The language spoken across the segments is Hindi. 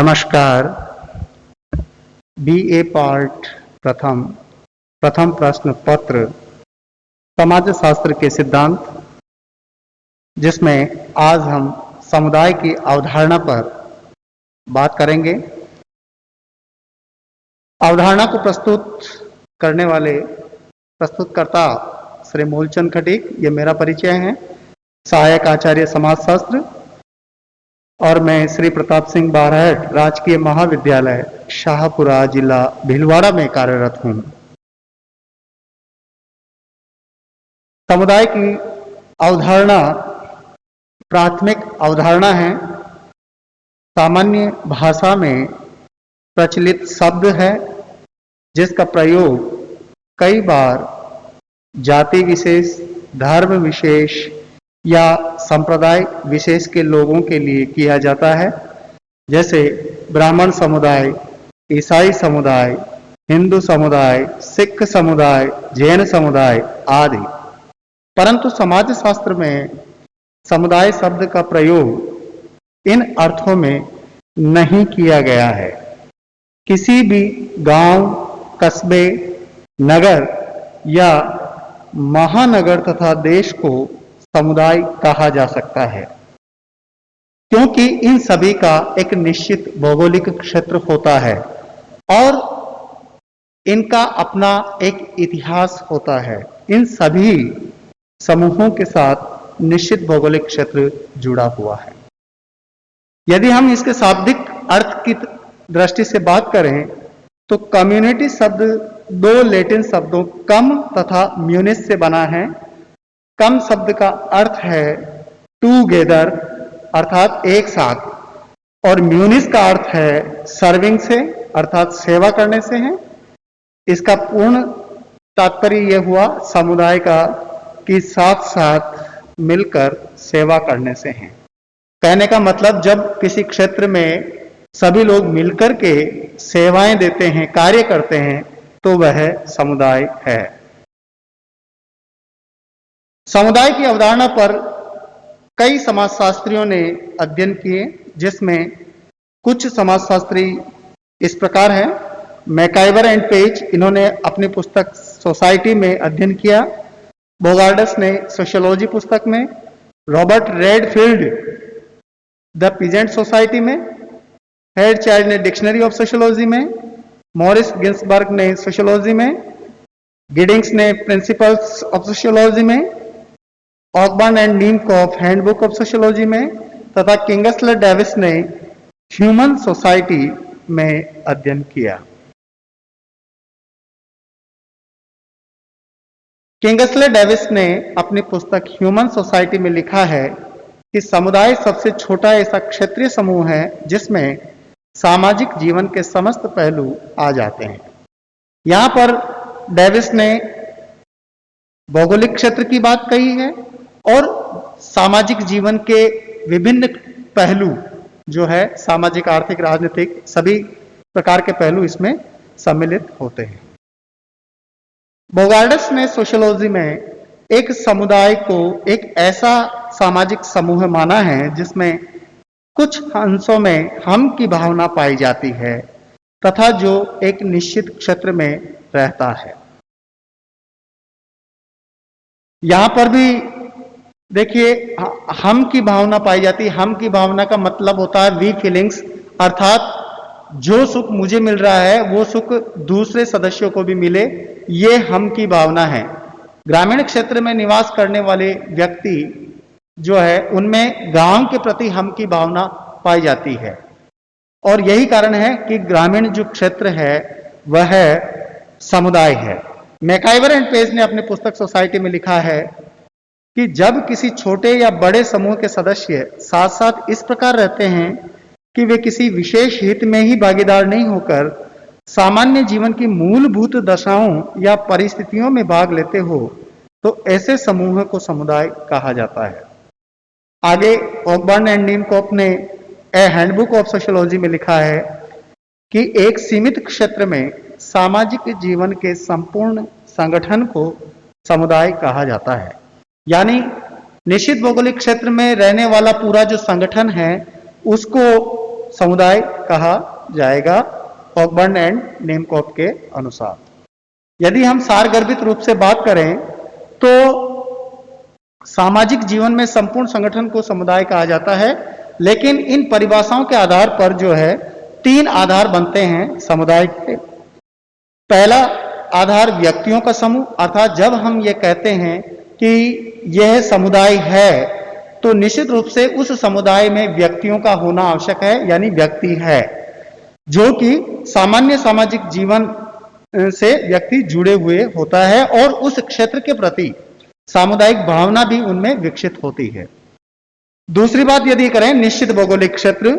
नमस्कार। बीए पार्ट प्रथम प्रथम प्रश्न पत्र समाज शास्त्र के सिद्धांत, जिसमें आज हम समुदाय की अवधारणा पर बात करेंगे। अवधारणा को प्रस्तुत करने वाले प्रस्तुतकर्ता श्री मूलचंद खटीक, ये मेरा परिचय है। सहायक आचार्य समाजशास्त्र और मैं श्री प्रताप सिंह बारहट राजकीय महाविद्यालय शाहपुरा जिला भीलवाड़ा में कार्यरत हूँ। समुदाय की अवधारणा प्राथमिक अवधारणा है, सामान्य भाषा में प्रचलित शब्द है, जिसका प्रयोग कई बार जाति विशेष, धर्म विशेष या संप्रदाय विशेष के लोगों के लिए किया जाता है, जैसे ब्राह्मण समुदाय, ईसाई समुदाय, हिंदू समुदाय, सिख समुदाय, जैन समुदाय आदि। परंतु समाजशास्त्र में समुदाय शब्द का प्रयोग इन अर्थों में नहीं किया गया है। किसी भी गांव, कस्बे, नगर या महानगर तथा देश को समुदाय कहा जा सकता है, क्योंकि इन सभी का एक निश्चित भौगोलिक क्षेत्र होता है और इनका अपना एक इतिहास होता है। इन सभी समूहों के साथ निश्चित भौगोलिक क्षेत्र जुड़ा हुआ है। यदि हम इसके शाब्दिक अर्थ की दृष्टि से बात करें तो कम्युनिटी शब्द दो लैटिन शब्दों कम तथा म्यूनिस से बना है। कम शब्द का अर्थ है टूगेदर अर्थात एक साथ, और म्यूनिस का अर्थ है सर्विंग से अर्थात सेवा करने से है। इसका पूर्ण तात्पर्य यह हुआ समुदाय का कि साथ साथ मिलकर सेवा करने से है। कहने का मतलब जब किसी क्षेत्र में सभी लोग मिलकर के सेवाएं देते हैं, कार्य करते हैं, तो वह समुदाय है। समुदाय की अवधारणा पर कई समाजशास्त्रियों ने अध्ययन किए, जिसमें कुछ समाजशास्त्री इस प्रकार हैं। मैकाइवर एंड पेज, इन्होंने अपनी पुस्तक सोसाइटी में अध्ययन किया। बोगार्डस ने सोशियोलॉजी पुस्तक में, Robert Redfield the peasant society में, हेयरचाइल्ड ने डिक्शनरी ऑफ सोशियोलॉजी में, मॉरिस गिन्सबर्ग ने सोशियोलॉजी में, गिडिंग्स ने प्रिंसिपल्स ऑफ सोशियोलॉजी में, ऑकबर्न एंड नीमकॉफ हैंडबुक ऑफ सोशियोलॉजी में तथा किंगस्ले डेविस ने ह्यूमन सोसाइटी में अध्ययन किया। किंगस्ले डेविस ने अपनी पुस्तक ह्यूमन सोसाइटी में लिखा है कि समुदाय सबसे छोटा ऐसा क्षेत्रीय समूह है जिसमें सामाजिक जीवन के समस्त पहलू आ जाते हैं। यहां पर डेविस ने भौगोलिक क्षेत्र की बात कही है और सामाजिक जीवन के विभिन्न पहलू जो है सामाजिक, आर्थिक, राजनीतिक सभी प्रकार के पहलू इसमें सम्मिलित होते हैं। बोगार्डस ने सोशियोलॉजी में एक समुदाय को एक ऐसा सामाजिक समूह माना है जिसमें कुछ अंशों में हम की भावना पाई जाती है तथा जो एक निश्चित क्षेत्र में रहता है। यहां पर भी देखिए, हम की भावना पाई जाती है। हम की भावना का मतलब होता है वी फीलिंग्स, अर्थात जो सुख मुझे मिल रहा है वो सुख दूसरे सदस्यों को भी मिले, ये हम की भावना है। ग्रामीण क्षेत्र में निवास करने वाले व्यक्ति जो है उनमें गांव के प्रति हम की भावना पाई जाती है, और यही कारण है कि ग्रामीण जो क्षेत्र है वह समुदाय है। मैकाइवर एंड पेज ने अपनी पुस्तक सोसाइटी में लिखा है कि जब किसी छोटे या बड़े समूह के सदस्य साथ साथ इस प्रकार रहते हैं कि वे किसी विशेष हित में ही भागीदार नहीं होकर सामान्य जीवन की मूलभूत दशाओं या परिस्थितियों में भाग लेते हो, तो ऐसे समूह को समुदाय कहा जाता है। आगे ऑकबर्न एंड नीमकॉफ ने ए हैंडबुक ऑफ सोशियोलॉजी में लिखा है कि एक सीमित क्षेत्र में सामाजिक जीवन के संपूर्ण संगठन को समुदाय कहा जाता है। यानी निश्चित भौगोलिक क्षेत्र में रहने वाला पूरा जो संगठन है उसको समुदाय कहा जाएगा कॉकबर्न एंड नेमकॉप के अनुसार। यदि हम सारगर्भित रूप से बात करें तो सामाजिक जीवन में संपूर्ण संगठन को समुदाय कहा जाता है, लेकिन इन परिभाषाओं के आधार पर जो है 3 आधार बनते हैं समुदाय के। पहला आधार व्यक्तियों का समूह, अर्थात जब हम ये कहते हैं कि यह समुदाय है तो निश्चित रूप से उस समुदाय में व्यक्तियों का होना आवश्यक है, यानी व्यक्ति है जो कि सामान्य सामाजिक जीवन से व्यक्ति जुड़े हुए होता है और उस क्षेत्र के प्रति सामुदायिक भावना भी उनमें विकसित होती है। दूसरी बात यदि करें निश्चित भौगोलिक क्षेत्र,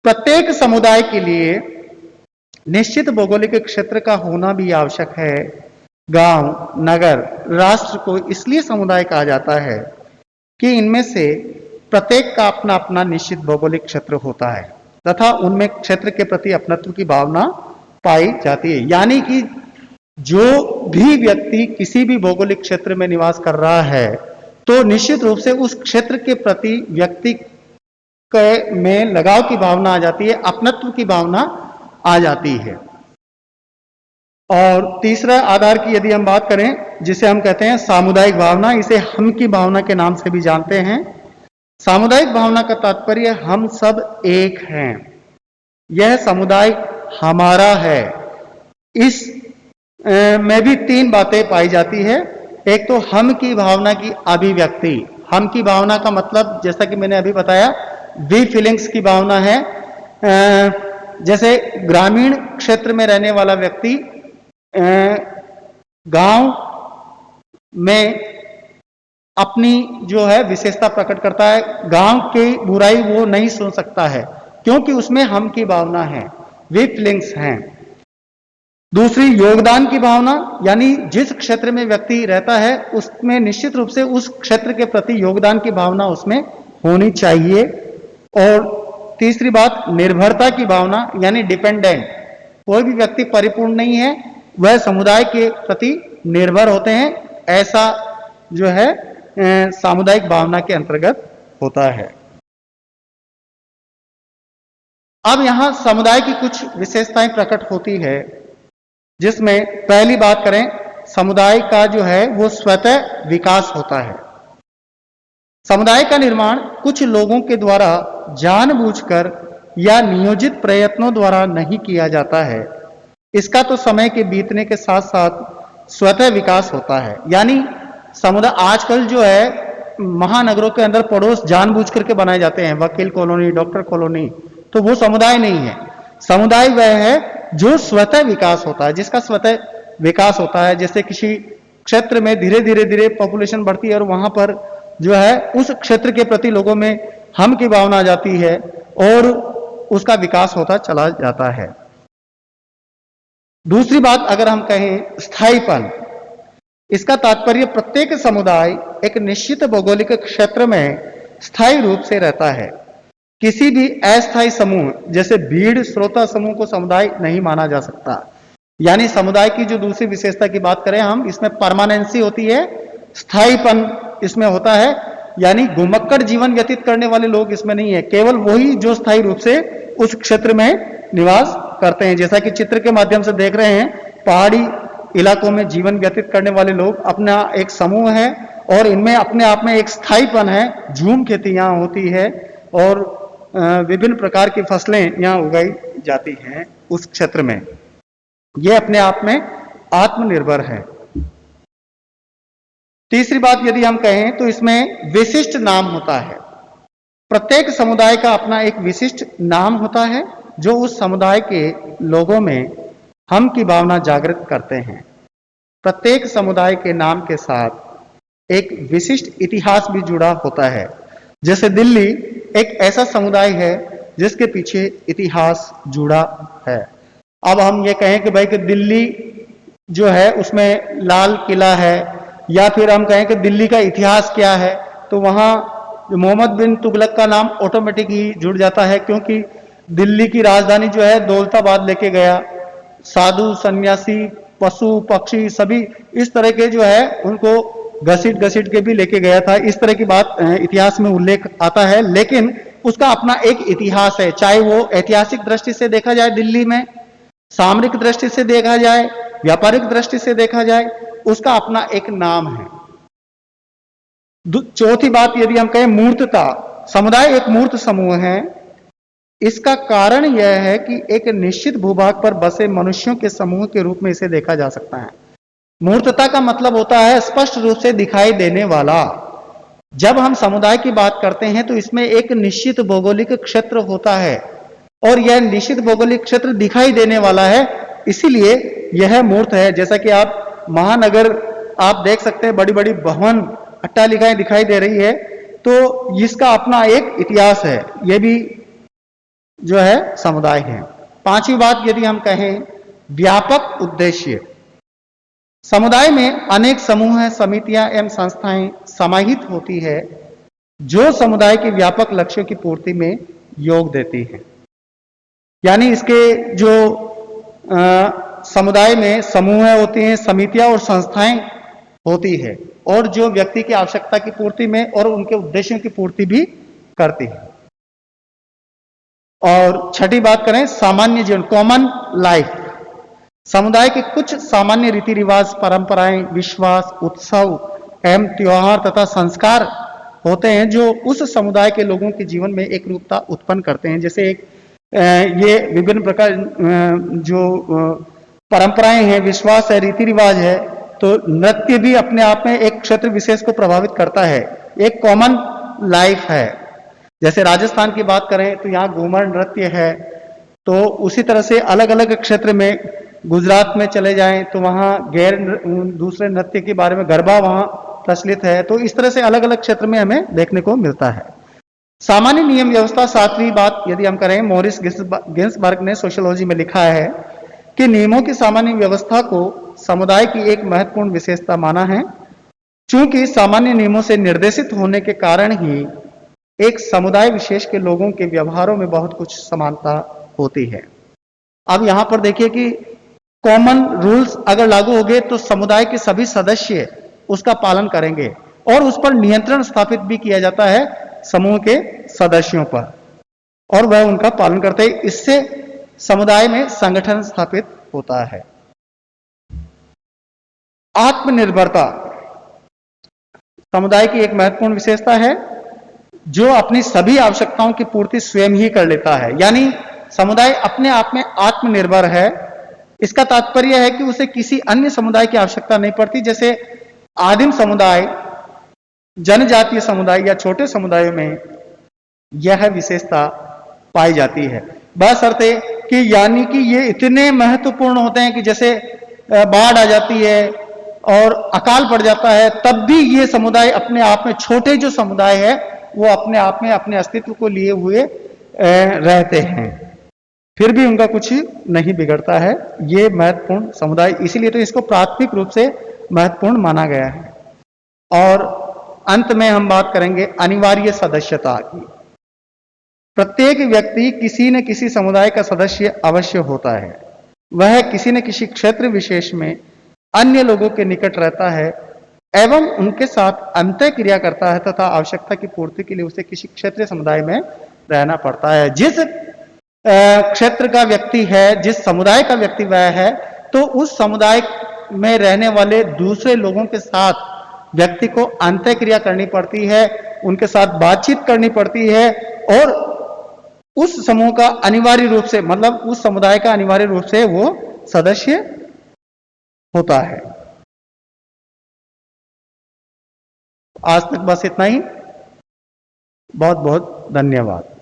प्रत्येक समुदाय के लिए निश्चित भौगोलिक क्षेत्र का होना भी आवश्यक है। गांव, नगर, राष्ट्र को इसलिए समुदाय कहा जाता है कि इनमें से प्रत्येक का अपना अपना निश्चित भौगोलिक क्षेत्र होता है तथा उनमें क्षेत्र के प्रति अपनत्व की भावना पाई जाती है, यानी कि जो भी व्यक्ति किसी भी भौगोलिक क्षेत्र में निवास कर रहा है तो निश्चित रूप से उस क्षेत्र के प्रति व्यक्ति में लगाव की भावना आ जाती है, अपनत्व की भावना आ जाती है। और तीसरा आधार की यदि हम बात करें जिसे हम कहते हैं सामुदायिक भावना, इसे हम की भावना के नाम से भी जानते हैं। सामुदायिक भावना का तात्पर्य हम सब एक हैं, यह समुदाय हमारा है। इस में भी 3 बातें पाई जाती है। एक तो हम की भावना की अभिव्यक्ति, हम की भावना का मतलब जैसा कि मैंने अभी बताया वी फीलिंग्स की भावना है। जैसे ग्रामीण क्षेत्र में रहने वाला व्यक्ति गांव में अपनी जो है विशेषता प्रकट करता है, गांव की बुराई वो नहीं सुन सकता है क्योंकि उसमें हम की भावना है, वी फीलिंग्स हैं। दूसरी योगदान की भावना, यानी जिस क्षेत्र में व्यक्ति रहता है उसमें निश्चित रूप से उस क्षेत्र के प्रति योगदान की भावना उसमें होनी चाहिए। और तीसरी बात निर्भरता की भावना, यानी डिपेंडेंट, कोई भी व्यक्ति परिपूर्ण नहीं है, वह समुदाय के प्रति निर्भर होते हैं, ऐसा जो है सामुदायिक भावना के अंतर्गत होता है। अब यहां समुदाय की कुछ विशेषताएं प्रकट होती है, जिसमें पहली बात करें समुदाय का जो है वो स्वतः विकास होता है। समुदाय का निर्माण कुछ लोगों के द्वारा जानबूझकर या नियोजित प्रयत्नों द्वारा नहीं किया जाता है, इसका तो समय के बीतने के साथ साथ स्वतः विकास होता है। यानी समुदाय आजकल जो है महानगरों के अंदर पड़ोस जानबूझ करके बनाए जाते हैं, वकील कॉलोनी, डॉक्टर कॉलोनी, तो वो समुदाय नहीं है। समुदाय वह है जो स्वतः विकास होता है, जिसका स्वतः विकास होता है। जैसे किसी क्षेत्र में धीरे धीरे पॉपुलेशन बढ़ती है और वहां पर जो है उस क्षेत्र के प्रति लोगों में हम की भावना आ जाती है और उसका विकास होता चला जाता है। दूसरी बात अगर हम कहें स्थायीपन, इसका तात्पर्य प्रत्येक समुदाय एक निश्चित भौगोलिक क्षेत्र में स्थायी रूप से रहता है। किसी भी अस्थायी समूह जैसे भीड़ श्रोता समूह को समुदाय नहीं माना जा सकता। यानी समुदाय की जो दूसरी विशेषता की बात करें हम, इसमें परमानेंसी होती है, स्थायीपन इसमें होता है, यानी घुमक्कड़ जीवन व्यतीत करने वाले लोग इसमें नहीं है, केवल वही जो स्थायी रूप से उस क्षेत्र में निवास करते हैं। जैसा कि चित्र के माध्यम से देख रहे हैं, पहाड़ी इलाकों में जीवन व्यतीत करने वाले लोग अपना एक समूह है और इनमें अपने आप में एक स्थायीपन है। झूम खेती यहाँ होती है और विभिन्न प्रकार की फसलें यहाँ उगाई जाती हैं उस क्षेत्र में। यह अपने आप में आत्मनिर्भर है। तीसरी बात यदि हम कहें तो इसमें विशिष्ट नाम होता है। प्रत्येक समुदाय का अपना एक विशिष्ट नाम होता है जो उस समुदाय के लोगों में हम की भावना जागृत करते हैं। प्रत्येक समुदाय के नाम के साथ एक विशिष्ट इतिहास भी जुड़ा होता है। जैसे दिल्ली एक ऐसा समुदाय है जिसके पीछे इतिहास जुड़ा है। अब हम ये कहें कि भाई कि दिल्ली जो है उसमें लाल किला है, या फिर हम कहें कि दिल्ली का इतिहास क्या है, तो वहाँ मोहम्मद बिन तुगलक का नाम ऑटोमेटिक ही जुड़ जाता है, क्योंकि दिल्ली की राजधानी जो है दौलताबाद लेके गया। साधु सन्यासी पशु पक्षी सभी इस तरह के जो है उनको घसीट घसीट के भी लेके गया था। इस तरह की बात इतिहास में उल्लेख आता है, लेकिन उसका अपना एक इतिहास है, चाहे वो ऐतिहासिक दृष्टि से देखा जाए दिल्ली में, सामरिक दृष्टि से देखा जाए, व्यापारिक दृष्टि से देखा जाए, उसका अपना एक नाम है। चौथी बात यदि हम कहें मूर्तता, समुदाय एक मूर्त समूह है। इसका कारण यह है कि एक निश्चित भूभाग पर बसे मनुष्यों के समूह के रूप में इसे देखा जा सकता है। मूर्तता का मतलब होता है स्पष्ट रूप से दिखाई देने वाला। जब हम समुदाय की बात करते हैं तो इसमें एक निश्चित भौगोलिक क्षेत्र होता है और यह निश्चित भौगोलिक क्षेत्र दिखाई देने वाला है, इसीलिए यह मूर्त है। जैसा कि आप महानगर आप देख सकते हैं, बड़ी बड़ी भवन अट्टालिकाएं दिखाई दे रही है, तो इसका अपना एक इतिहास है। यह भी जो है समुदाय है। पांचवी बात यदि हम कहें व्यापक उद्देश्य, समुदाय में अनेक समूह, समितियां एवं संस्थाएं समाहित होती है जो समुदाय के व्यापक लक्ष्यों की पूर्ति में योग देती है। यानी इसके जो समुदाय में समूह होते हैं, समितियां और संस्थाएं होती है और जो व्यक्ति की आवश्यकता की पूर्ति में और उनके उद्देश्यों की पूर्ति भी करती है। और छठी बात करें सामान्य जीवन, कॉमन लाइफ, समुदाय के कुछ सामान्य रीति रिवाज, परंपराएं, विश्वास, उत्सव एवं त्योहार तथा संस्कार होते हैं जो उस समुदाय के लोगों के जीवन में एक रूपता उत्पन्न करते हैं। जैसे एक ये विभिन्न प्रकार जो परंपराएं हैं, विश्वास है, रीति रिवाज है, तो नृत्य भी अपने आप में एक क्षेत्र विशेष को प्रभावित करता है, एक कॉमन लाइफ है। जैसे राजस्थान की बात करें तो यहाँ घूमर नृत्य है, तो उसी तरह से अलग अलग क्षेत्र में गुजरात में चले जाएं तो वहाँ दूसरे नृत्य के बारे में गरबा वहाँ प्रचलित है। तो इस तरह से अलग अलग क्षेत्र में हमें देखने को मिलता है। सामान्य नियम व्यवस्था, सातवीं बात यदि हम करें, मोरिस गिन्सबर्ग ने सोशियोलॉजी में लिखा है कि नियमों की सामान्य व्यवस्था को समुदाय की एक महत्वपूर्ण विशेषता माना है, चूंकि सामान्य नियमों से निर्देशित होने के कारण ही एक समुदाय विशेष के लोगों के व्यवहारों में बहुत कुछ समानता होती है। अब यहां पर देखिए कि कॉमन रूल्स अगर लागू हो गए तो समुदाय के सभी सदस्य उसका पालन करेंगे और उस पर नियंत्रण स्थापित भी किया जाता है समूह के सदस्यों पर, और वह उनका पालन करते हैं। इससे समुदाय में संगठन स्थापित होता है। आत्मनिर्भरता समुदाय की एक महत्वपूर्ण विशेषता है जो अपनी सभी आवश्यकताओं की पूर्ति स्वयं ही कर लेता है। यानी समुदाय अपने आप में आत्मनिर्भर है। इसका तात्पर्य है कि उसे किसी अन्य समुदाय की आवश्यकता नहीं पड़ती। जैसे आदिम समुदाय, जनजातीय समुदाय या छोटे समुदायों में यह विशेषता पाई जाती है, बशर्ते कि यानी कि ये इतने महत्वपूर्ण होते हैं कि जैसे बाढ़ आ जाती है और अकाल पड़ जाता है, तब भी ये समुदाय अपने आप में, छोटे जो समुदाय है वो अपने आप में अपने अस्तित्व को लिए हुए रहते हैं, फिर भी उनका कुछ नहीं बिगड़ता है। ये महत्वपूर्ण समुदाय, इसीलिए तो इसको प्राथमिक रूप से महत्वपूर्ण माना गया है। और अंत में हम बात करेंगे अनिवार्य सदस्यता की। प्रत्येक व्यक्ति किसी न किसी समुदाय का सदस्य अवश्य होता है। वह किसी न किसी क्षेत्र विशेष में अन्य लोगों के निकट रहता है एवं उनके साथ अंतः क्रिया करता है तथा आवश्यकता की पूर्ति के लिए उसे किसी क्षेत्रीय समुदाय में रहना पड़ता है। जिस क्षेत्र का व्यक्ति है, जिस समुदाय का व्यक्ति वह है, तो उस समुदाय में रहने वाले दूसरे लोगों के साथ व्यक्ति को अंतः क्रिया करनी पड़ती है, उनके साथ बातचीत करनी पड़ती है और उस समूह का अनिवार्य रूप से, मतलब उस समुदाय का अनिवार्य रूप से वो सदस्य होता है। आज तक बस इतना ही। बहुत बहुत धन्यवाद।